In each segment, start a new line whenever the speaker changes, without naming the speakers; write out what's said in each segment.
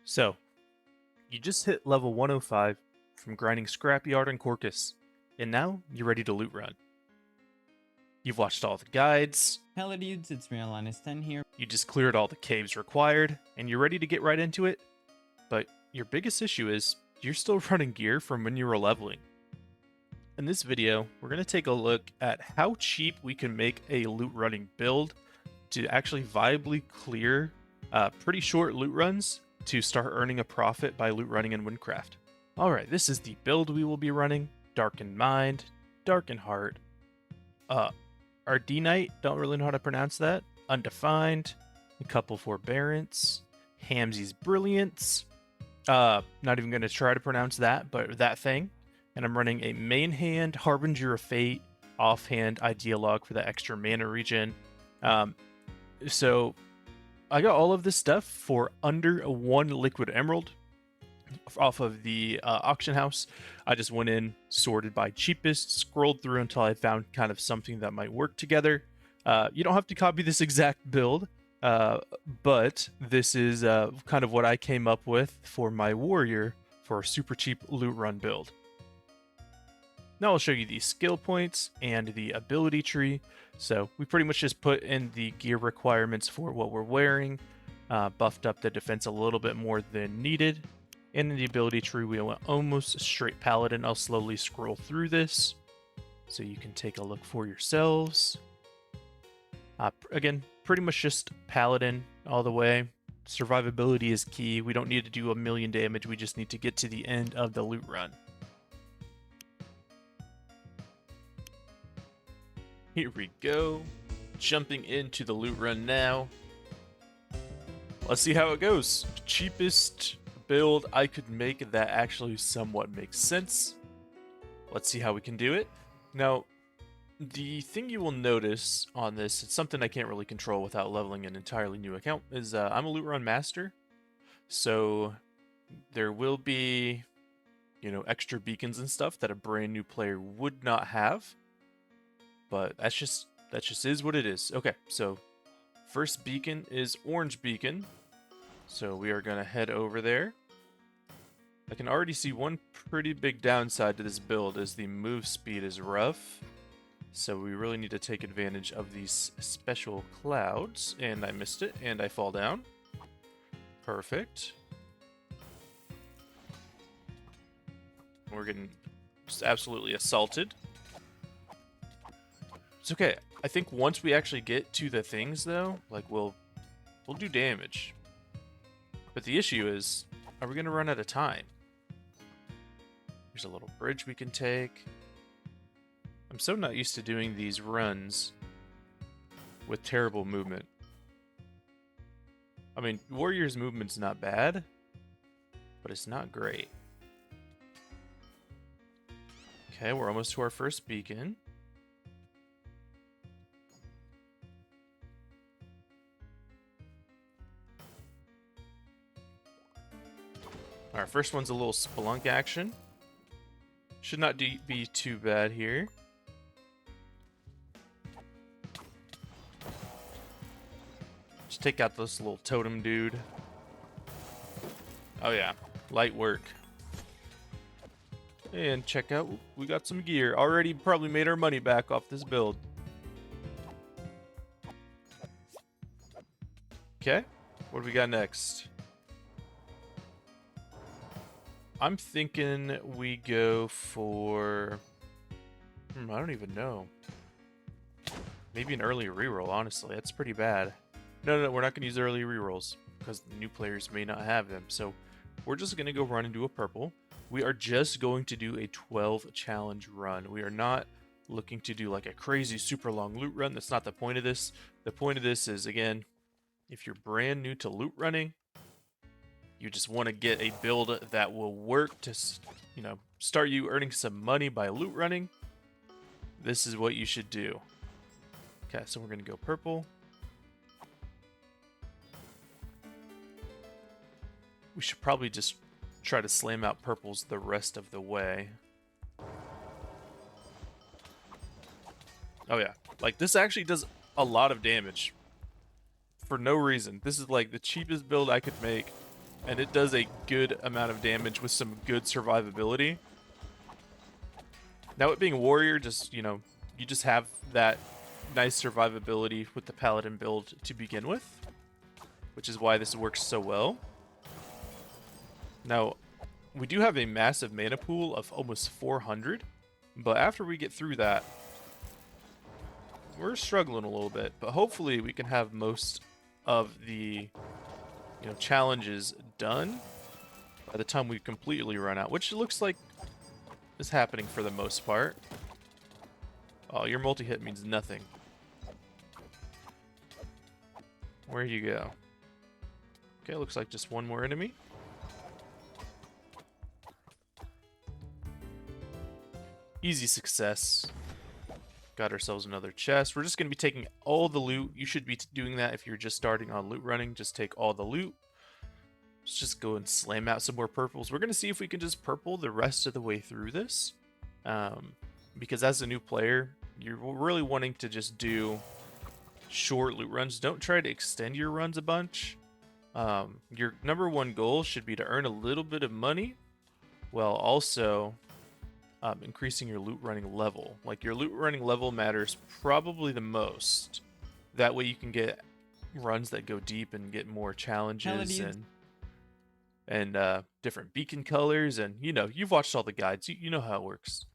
So, you just hit level 105 from grinding Scrapyard and Corcus, and now you're ready to loot run. You've watched all the guides,
Hello dudes, it's Realinus10 here.
you just cleared all the caves required, and you're ready to get right into it. But your biggest issue is you're still running gear from when you were leveling. In this video, we're going to take a look at how cheap we can make a loot running build to actually viably clear pretty short loot runs to start earning a profit by loot running in Wynncraft. Alright, this is the build we will be running. Darkened Mind, Darkened Heart, our D-Knight, don't really know how to pronounce that, Undefined, a couple Forbearance, Hamsy's Brilliance, not even going to try to pronounce that, but that thing. And I'm running a main hand, Harbinger of Fate, offhand Ideologue for the extra mana regen. So I got all of this stuff for under 1 liquid emerald off of the auction house. I just went in, sorted by cheapest, scrolled through until I found kind of something that might work together. You don't have to copy this exact build, but this is kind of what I came up with for my warrior for a super cheap loot run build. Now I'll show you the skill points and the ability tree. So we pretty much just put in the gear requirements for what we're wearing, buffed up the defense a little bit more than needed. And in the ability tree, we went almost straight paladin. I'll slowly scroll through this so you can take a look for yourselves. Again, pretty much just paladin all the way. Survivability is key. We don't need to do a million damage. We just need to get to the end of the loot run. Here we go. Jumping into the loot run now. Let's see how it goes. Cheapest build I could make that actually somewhat makes sense. Let's see how we can do it. Now, the thing you will notice on this, it's something I can't really control without leveling an entirely new account, is I'm a loot run master. So there will be, extra beacons and stuff that a brand new player would not have. But that just is what it is. Okay, so first beacon is Orange Beacon. So we are going to head over there. I can already see one pretty big downside to this build is the move speed is rough. So we really need to take advantage of these special clouds. And I missed it, and I fall down. Perfect. We're getting just absolutely assaulted. It's okay. I think once we actually get to the things, though, we'll do damage. But the issue is, are we going to run out of time? There's a little bridge we can take. I'm so not used to doing these runs with terrible movement. I mean, Warrior's movement's not bad, but it's not great. Okay, we're almost to our first beacon. Our first one's a little spelunk action. Should not be too bad here. Just take out this little totem dude. Oh yeah, light work. And check out, we got some gear. Already probably made our money back off this build. Okay, what do we got next? I'm thinking we go for... I don't even know. Maybe an early reroll, honestly. That's pretty bad. No, we're not going to use early rerolls because new players may not have them. So we're just going to go run and do a purple. We are just going to do a 12 challenge run. We are not looking to do like a crazy super long loot run. That's not the point of this. The point of this is, again, if you're brand new to loot running, you just want to get a build that will work to, start you earning some money by loot running. This is what you should do. Okay, so we're going to go purple. We should probably just try to slam out purples the rest of the way. Oh yeah, this actually does a lot of damage for no reason. This is like the cheapest build I could make. and it does a good amount of damage with some good survivability. Now, it being a warrior, just, you know, you just have that nice survivability with the paladin build to begin with, which is why this works so well. Now, we do have a massive mana pool of almost 400, but after we get through that, we're struggling a little bit, but hopefully we can have most of the, you know, challenges done by the time we completely run out, which looks like is happening for the most part. Oh, your multi-hit means nothing. Where you go? Okay, looks like just one more enemy. Easy success. Got ourselves another chest. We're just going to be taking all the loot. You should be doing that if you're just starting on loot running. Just take all the loot. Let's just go and slam out some more purples. We're going to see if we can just purple the rest of the way through this. Because as a new player, you're really wanting to just do short loot runs. Don't try to extend your runs a bunch. Your number one goal should be to earn a little bit of money while also increasing your loot running level. Like, your loot running level matters probably the most. That way you can get runs that go deep and get more challenges and different beacon colors, and you know, you've watched all the guides, you know how it works.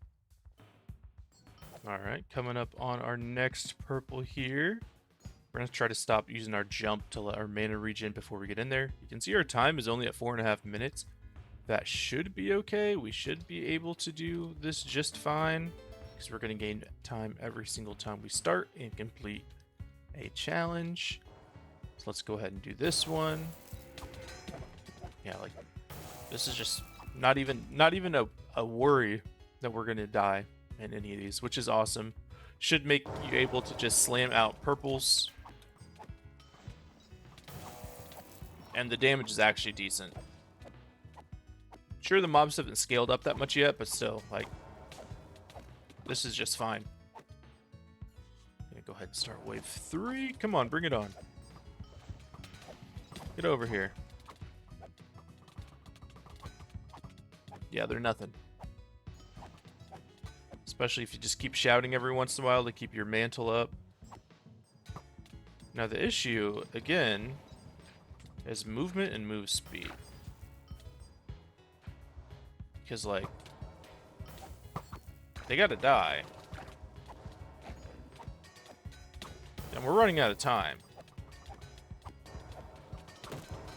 All right, coming up on our next purple here. We're gonna try to stop using our jump to let our mana regen before we get in there. You can see our time is only at 4.5 minutes. That should be okay. We should be able to do this just fine because we're going to gain time every single time we start and complete a challenge. So let's go ahead and do this one. Yeah, like, this is just not even a worry that we're going to die in any of these, which is awesome. Should make you able to just slam out purples. And the damage is actually decent. Sure, the mobs haven't scaled up that much yet, but still, like, this is just fine. I'm gonna go ahead and start wave 3. Come on, bring it on. Get over here. Yeah, they're nothing. Especially if you just keep shouting every once in a while to keep your mantle up. Now the issue, again, is movement and move speed. Because, like, they gotta die. And we're running out of time.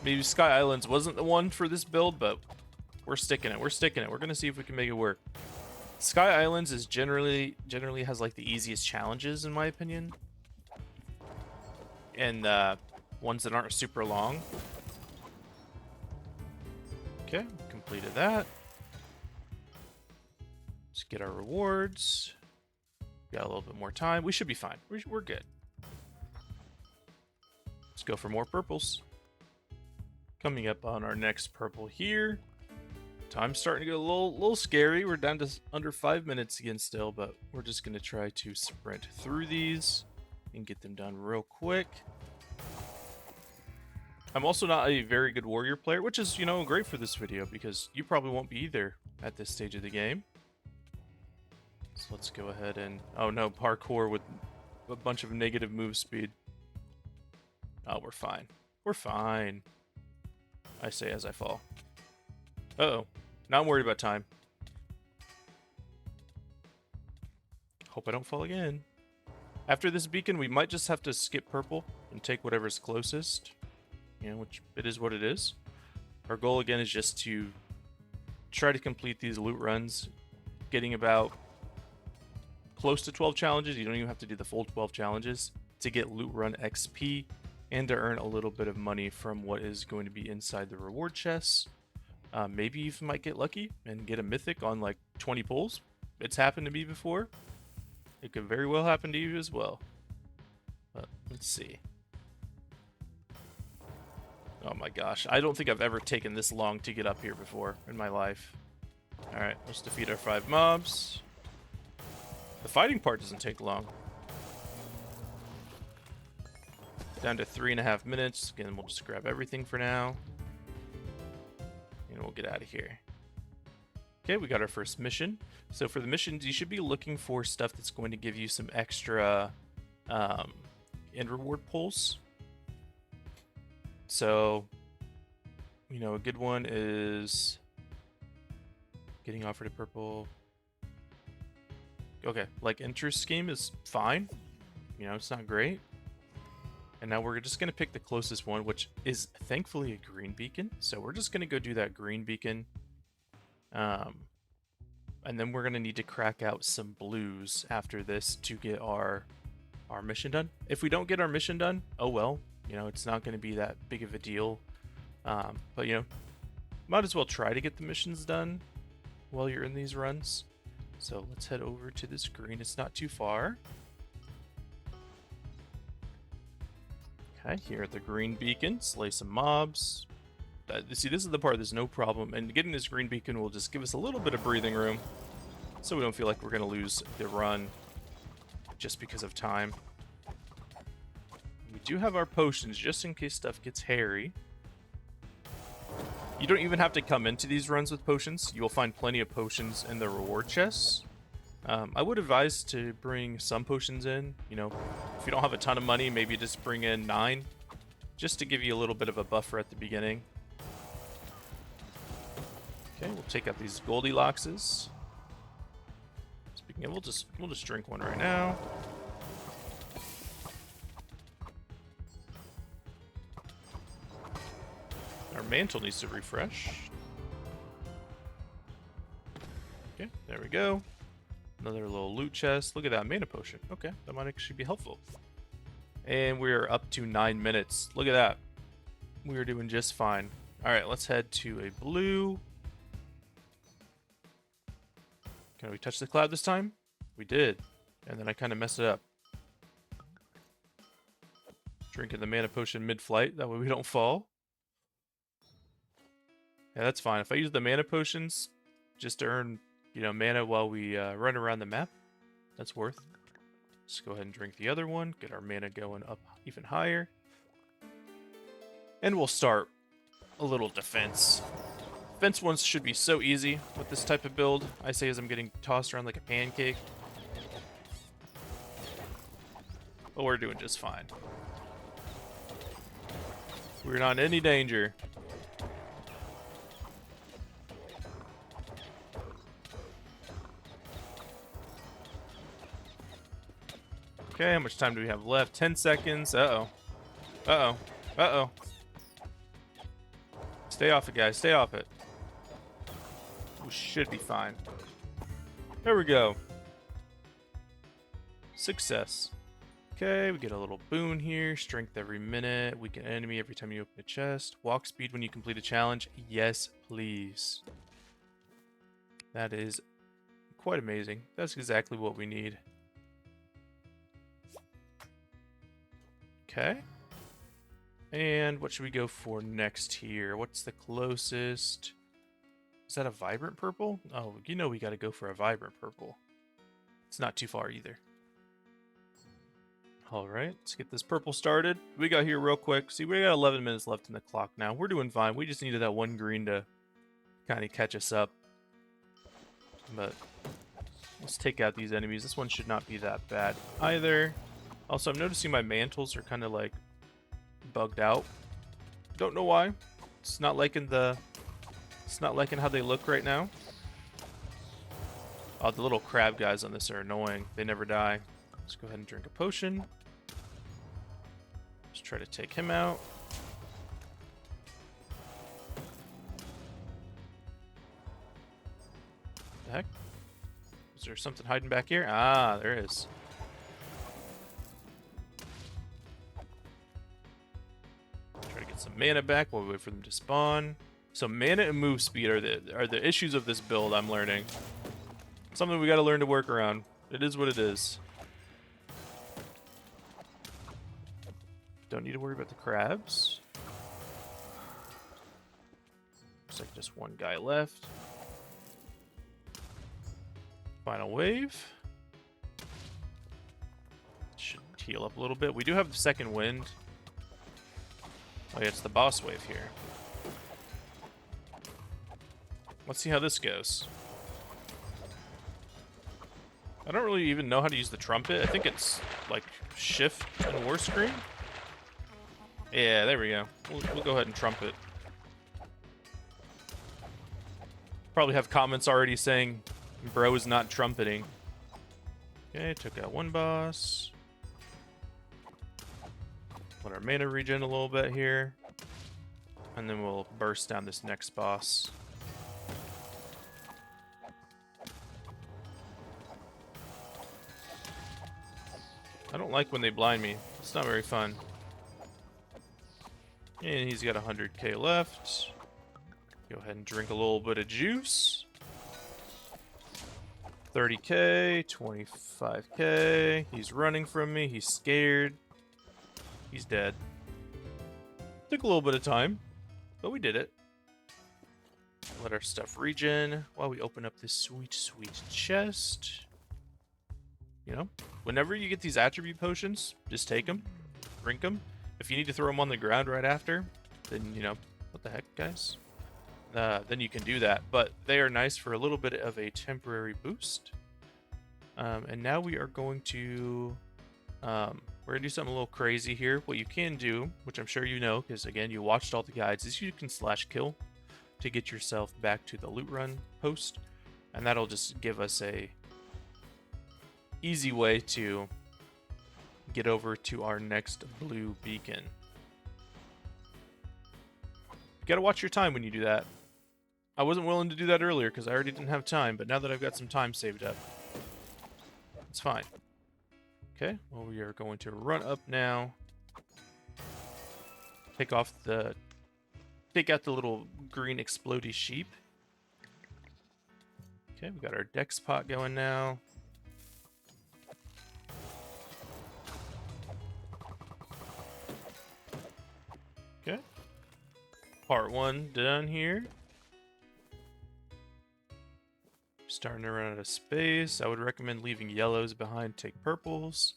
Maybe Sky Islands wasn't the one for this build, but we're sticking it. We're sticking it. We're gonna see if we can make it work. Sky Islands is generally has, like, the easiest challenges, in my opinion. And ones that aren't super long. Okay, completed that. Let's get our rewards. Got a little bit more time. We should be fine. We're good. Let's go for more purples. Coming up on our next purple here. Time's starting to get a little scary. We're down to under 5 minutes again still, but we're just going to try to sprint through these and get them done real quick. I'm also not a very good warrior player, which is, you know, great for this video because you probably won't be either at this stage of the game. So let's go ahead and... Oh no, parkour with a bunch of negative move speed. Oh, we're fine. We're fine. I say as I fall. Uh-oh. Now I'm worried about time. Hope I don't fall again. After this beacon, we might just have to skip purple and take whatever's closest. You know, which it is what it is. Our goal, again, is just to try to complete these loot runs, getting about close to 12 challenges. You don't even have to do the full 12 challenges to get loot run XP and to earn a little bit of money from what is going to be inside the reward chests. Maybe you might get lucky and get a mythic on like 20 pulls. It's happened to me before. It could very well happen to you as well. But let's see. Oh my gosh, I don't think I've ever taken this long to get up here before in my life. Alright, let's defeat our 5 mobs. The fighting part doesn't take long. Down to 3.5 minutes. Again, we'll just grab everything for now. get out of here. Okay, we got our first mission. So for the missions, you should be looking for stuff that's going to give you some extra end reward pulls. So, you know, a good one is getting offered a purple. Okay, like interest scheme is fine. You know, it's not great. And now we're just going to pick the closest one, which is thankfully a green beacon. So we're just going to go do that green beacon. And then we're going to need to crack out some blues after this to get our mission done. If we don't get our mission done, oh well. You know, it's not going to be that big of a deal. But, you know, might as well try to get the missions done while you're in these runs. So let's head over to this green. It's not too far. Okay, here at the green beacon, slay some mobs. See, this is the part there's no problem. And getting this green beacon will just give us a little bit of breathing room so we don't feel like we're going to lose the run just because of time. We do have our potions just in case stuff gets hairy. You don't even have to come into these runs with potions. You will find plenty of potions in the reward chests. I would advise to bring some potions in. You know, if you don't have a ton of money, maybe just bring in 9, just to give you a little bit of a buffer at the beginning. Okay, we'll take out these Goldilockses. Speaking of, we'll just drink one right now. Our mantle needs to refresh. Okay, there we go. Another little loot chest. Look at that mana potion. Okay, that might actually be helpful. And we're up to 9 minutes. Look at that. We are doing just fine. All right, let's head to a blue. Can we touch the cloud this time? We did. And then I kind of messed it up. Drinking the mana potion mid-flight. That way we don't fall. Yeah, that's fine. If I use the mana potions just to earn, you know, mana while we run around the map, that's worth. Let's go ahead and drink the other one. Get our mana going up even higher. And we'll start a little defense. Defense ones should be so easy with this type of build. I say as I'm getting tossed around like a pancake. But we're doing just fine. We're not in any danger. Okay, how much time do we have left? 10 seconds. Uh-oh. Uh-oh. Uh-oh. Stay off it, guys. Stay off it. We should be fine. There we go. Success. Okay, we get a little boon here. Strength every minute. Weaken enemy every time you open a chest. Walk speed when you complete a challenge. Yes, please. That is quite amazing. That's exactly what we need. Okay. And what should we go for next here? What's the closest? Is that a vibrant purple? Oh, you know we got to go for a vibrant purple. It's not too far either. All right, let's get this purple started. We got here real quick. See, we got 11 minutes left in the clock now. We're doing fine. We just needed that one green to kind of catch us up. But let's take out these enemies. This one should not be that bad either. Also, I'm noticing my mantles are kind of like bugged out. Don't know why. It's not liking how they look right now. Oh, the little crab guys on this are annoying. They never die. Let's go ahead and drink a potion. Let's try to take him out. The heck? Is there something hiding back here? Ah, there is. Try to get some mana back while we wait for them to spawn. So mana and move speed are the issues of this build, I'm learning. Something we got to learn to work around. It is what it is. Don't need to worry about the crabs. Looks like just one guy left. Final wave. Should heal up a little bit. We do have the second wind. Oh yeah, it's the boss wave here. Let's see how this goes. I don't really even know how to use the trumpet. I think it's like shift and war screen. Yeah, there we go. We'll go ahead and trumpet. Probably have comments already saying bro is not trumpeting. Okay, took out one boss. Let our mana regen a little bit here. And then we'll burst down this next boss. I don't like when they blind me. It's not very fun. And he's got 100k left. Go ahead and drink a little bit of juice. 30k, 25k. He's running from me. He's scared. He's dead. Took a little bit of time, but we did it. Let our stuff regen while we open up this sweet, sweet chest. You know, whenever you get these attribute potions, just take them, drink them. If you need to throw them on the ground right after, then, you know, what the heck, guys? Then you can do that. But they are nice for a little bit of a temporary boost. And now we are going to... we're going to do something a little crazy here. What you can do, which I'm sure you know, because, again, you watched all the guides, is you can slash kill to get yourself back to the Lootrun post. And that'll just give us a easy way to get over to our next blue beacon. You gotta watch your time when you do that. I wasn't willing to do that earlier because I already didn't have time, but now that I've got some time saved up, it's fine. Okay, well, we are going to run up now. Take out the little green explodey sheep. Okay, we got our dex pot going now. Okay. Part 1 done here. Starting to run out of space. I would recommend leaving yellows behind, take purples.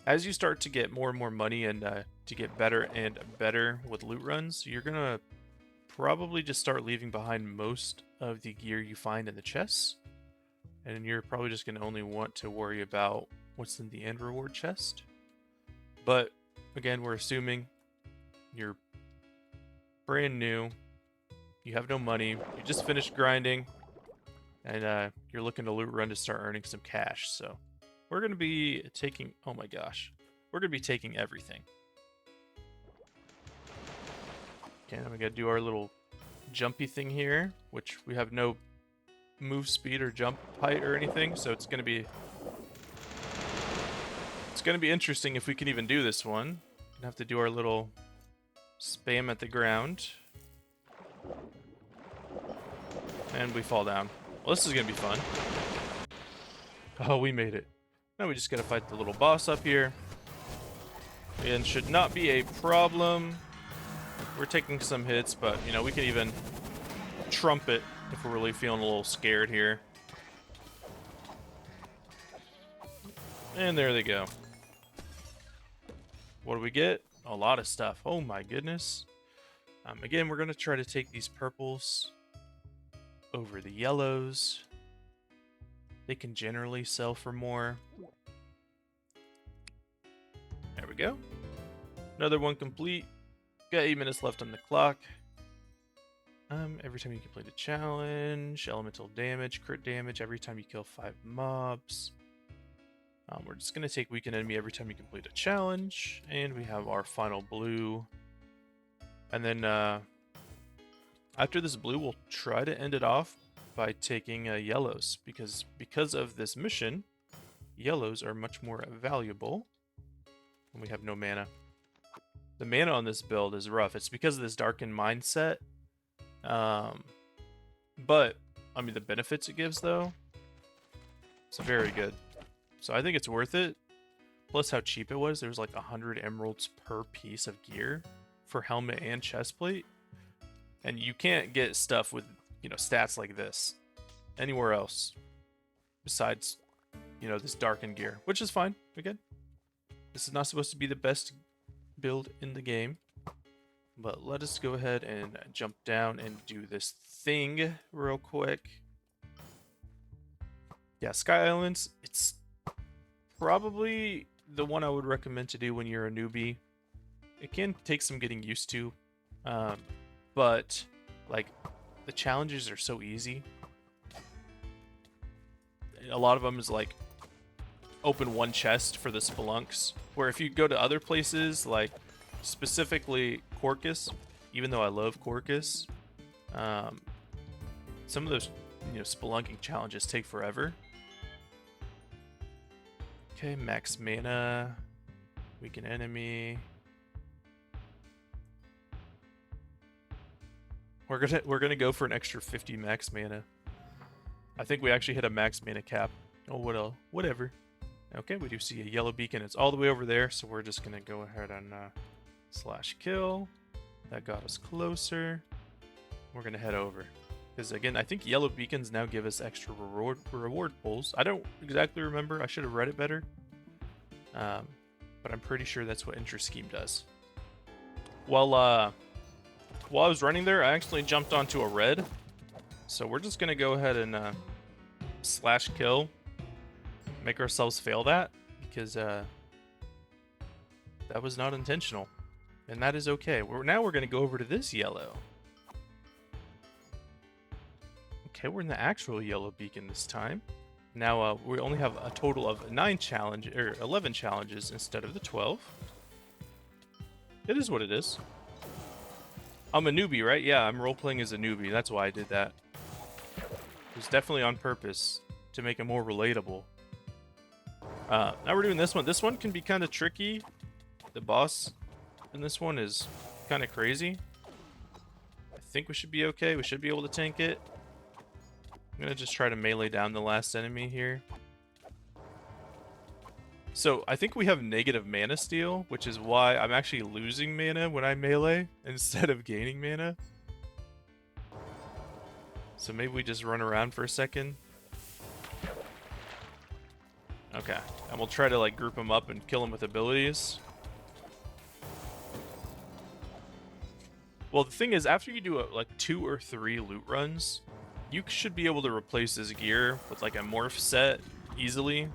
As you start to get more and more money and to get better and better with loot runs, you're gonna probably just start leaving behind most of the gear you find in the chests. And you're probably just gonna only want to worry about what's in the end reward chest. But again, we're assuming you're brand new, you have no money, you just finished grinding, and you're looking to loot run to start earning some cash. So we're going to be taking, oh my gosh, we're going to be taking everything. Okay, now we got to do our little jumpy thing here, which we have no move speed or jump height or anything, so it's going to be interesting if we can even do this one. Gonna have to do our little spam at the ground. And we fall down. Well, this is gonna be fun. Oh, we made it. Now we just gotta fight the little boss up here. And should not be a problem. We're taking some hits, but, you know, we can even trumpet if we're really feeling a little scared here. And there they go. What do we get? A lot of stuff. Oh my goodness. Again, we're going to try to take these purples over the yellows. They can generally sell for more. There we go. Another one complete. Got 8 minutes left on the clock. Every time you complete a challenge, elemental damage, crit damage, every time you kill 5 mobs. We're just going to take weaken enemy every time you complete a challenge. And we have our final blue. And then after this blue, we'll try to end it off by taking yellows. Because of this mission, yellows are much more valuable. And we have no mana. The mana on this build is rough. It's because of this darkened mindset. But, I mean, the benefits it gives, though, it's very good. So I think it's worth it. Plus how cheap it was. There was like 100 emeralds per piece of gear for helmet and chest plate. And you can't get stuff with, you know, stats like this anywhere else besides, you know, this darkened gear, which is fine. Again, this is not supposed to be the best build in the game. But let us go ahead and jump down and do this thing real quick. Yeah, Sky Islands, it's probably the one I would recommend to do when you're a newbie. It can take some getting used to, but like the challenges are so easy. A lot of them is like open one chest for the spelunks, where if you go to other places, like specifically Corcus, even though I love Corcus, some of those spelunking challenges take forever. Okay, max mana, weaken enemy. We're gonna go for an extra 50 max mana. I think we actually hit a max mana cap. Oh, whatever. Okay, we do see a yellow beacon. It's all the way over there, so we're just gonna go ahead and slash kill. That got us closer. We're gonna head over. Because again, I think yellow beacons now give us extra reward pulls. I don't exactly remember. I should have read it better. But I'm pretty sure that's what Interest Scheme does. While I was running there, I actually jumped onto a red. So we're just gonna go ahead and slash kill. Make ourselves fail that. Because that was not intentional. And that is okay. Now we're gonna go over to this yellow. Okay, we're in the actual yellow beacon this time. Now we only have a total of 11 challenges instead of the 12. It is what it is. I'm a newbie, right? Yeah, I'm role-playing as a newbie. That's why I did that. It was definitely on purpose to make it more relatable. Now we're doing this one. This one can be kind of tricky. The boss in this one is kind of crazy. I think we should be okay. We should be able to tank it. I'm gonna just try to melee down the last enemy here. So I think we have negative mana steal, which is why I'm actually losing mana when I melee instead of gaining mana. So maybe we just run around for a second. Okay, and we'll try to like group them up and kill them with abilities. Well, the thing is, after you do like 2 or 3 loot runs, you should be able to replace this gear with like a morph set easily.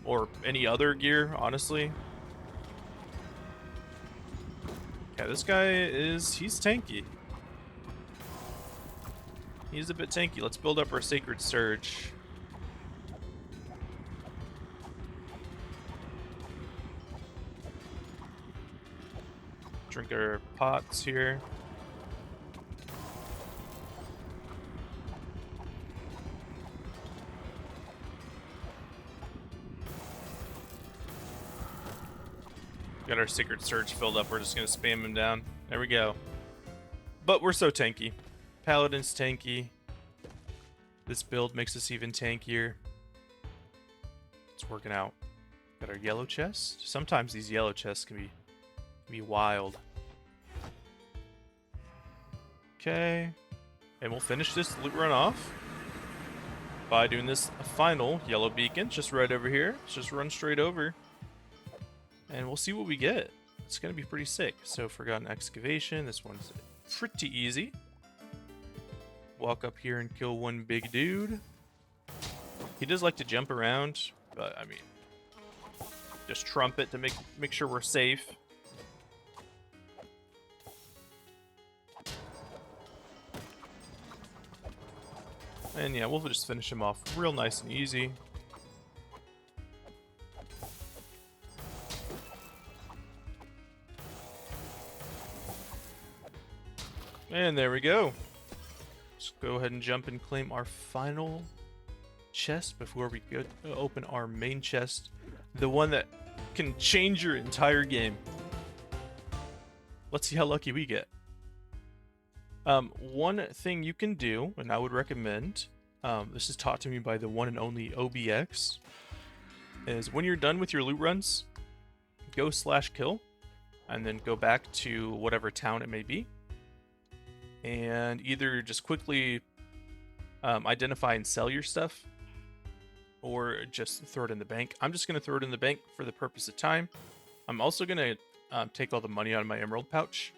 Or any other gear, honestly. Okay, this guy he's tanky. He's a bit tanky. Let's build up our Sacred Surge. Drink our pots here. Got our Sacred Surge filled up. We're just going to spam him down. There we go. But we're so tanky. Paladin's tanky. This build makes us even tankier. It's working out. Got our yellow chest. Sometimes these yellow chests can be wild. Okay. And we'll finish this loot run off by doing this final yellow beacon just right over here. Let's just run straight over. And we'll see what we get. It's going to be pretty sick. So Forgotten Excavation. This one's pretty easy. Walk up here and kill one big dude. He does like to jump around, but I mean, just trumpet to make sure we're safe. And yeah, we'll just finish him off real nice and easy. And there we go. Let's go ahead and jump and claim our final chest before we go open our main chest. The one that can change your entire game. Let's see how lucky we get. One thing you can do, and I would recommend, this is taught to me by the one and only OBX, is when you're done with your loot runs, go /kill, and then go back to whatever town it may be. And either just quickly identify and sell your stuff, or just throw it in the bank. I'm just going to throw it in the bank for the purpose of time. I'm also going to take all the money out of my emerald pouch,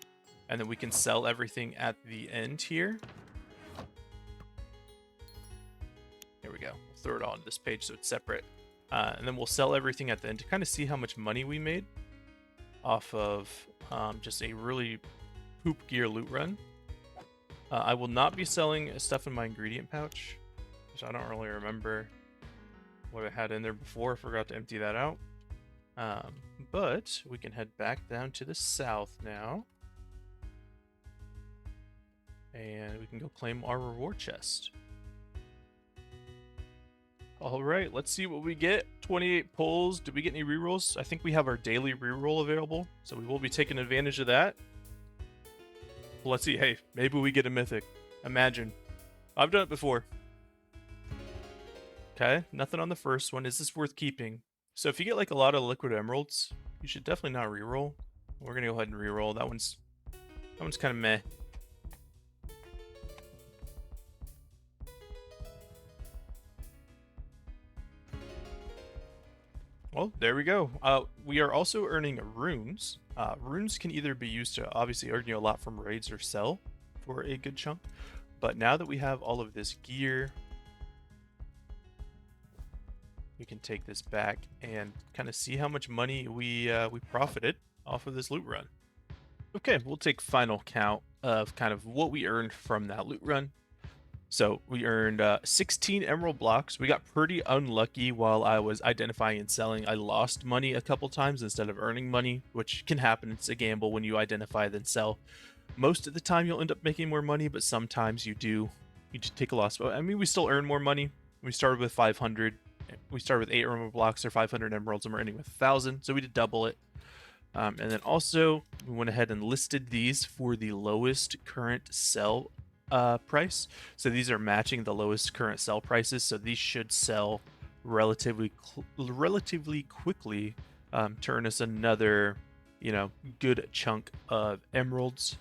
and then we can sell everything at the end here. Here we go. We'll throw it all on this page so it's separate. And then we'll sell everything at the end to kind of see how much money we made off of just a really poop gear loot run. I will not be selling stuff in my ingredient pouch, which I don't really remember what I had in there before. I forgot to empty that out. But we can head back down to the south now. And we can go claim our reward chest. Alright, let's see what we get. 28 pulls. Did we get any rerolls? I think we have our daily reroll available, so we will be taking advantage of that. Let's see. Hey, maybe we get a mythic. Imagine. I've done it before. Okay, nothing on the first one. Is this worth keeping? So if you get like a lot of liquid emeralds, you should definitely not reroll. We're gonna go ahead and reroll. That one's kind of meh. Well, there we go. We are also earning runes. Runes can either be used to obviously earn you a lot from raids or sell for a good chunk. But now that we have all of this gear, we can take this back and kind of see how much money we profited off of this loot run. Okay, we'll take final count of kind of what we earned from that loot run. So we earned 16 emerald blocks. We got pretty unlucky while I was identifying and selling. I lost money a couple times instead of earning money, which can happen. It's a gamble when you identify then sell. Most of the time you'll end up making more money, but sometimes you just take a loss. I mean, we still earn more money. We started with 500. We started with 8 emerald blocks or 500 emeralds, and we're ending with 1,000, so we did double it. And then also we went ahead and listed these for the lowest current sell price. So these are matching the lowest current sell prices, so these should sell relatively quickly to earn us another, good chunk of emeralds.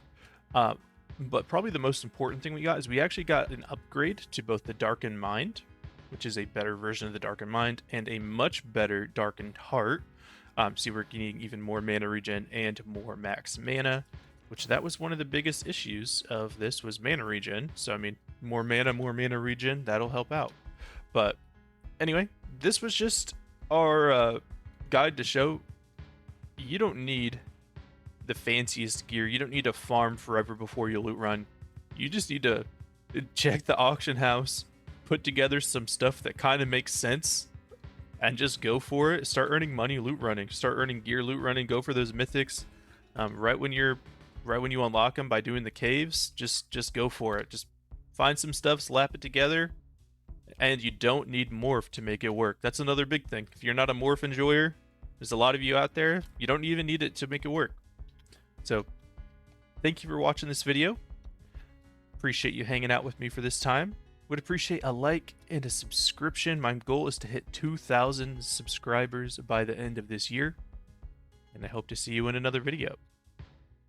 But probably the most important thing we got is we actually got an upgrade to both the Darkened Mind, which is a better version of the Darkened Mind, and a much better Darkened Heart. So we're getting even more mana regen and more max mana, which that was one of the biggest issues of this was mana regen. So I mean, more mana regen, that'll help out. But anyway, this was just our guide to show you don't need the fanciest gear. You don't need to farm forever before you loot run. You just need to check the auction house, put together some stuff that kind of makes sense, and just go for it. Start earning money loot running. Start earning gear loot running. Go for those mythics. Right when you unlock them by doing the caves, just go for it. Just find some stuff, slap it together, and you don't need morph to make it work. That's another big thing. If you're not a morph enjoyer, there's a lot of you out there, you don't even need it to make it work. So thank you for watching this video. Appreciate you hanging out with me for this time. Would appreciate a like and a subscription. My goal is to hit 2,000 subscribers by the end of this year, and I hope to see you in another video.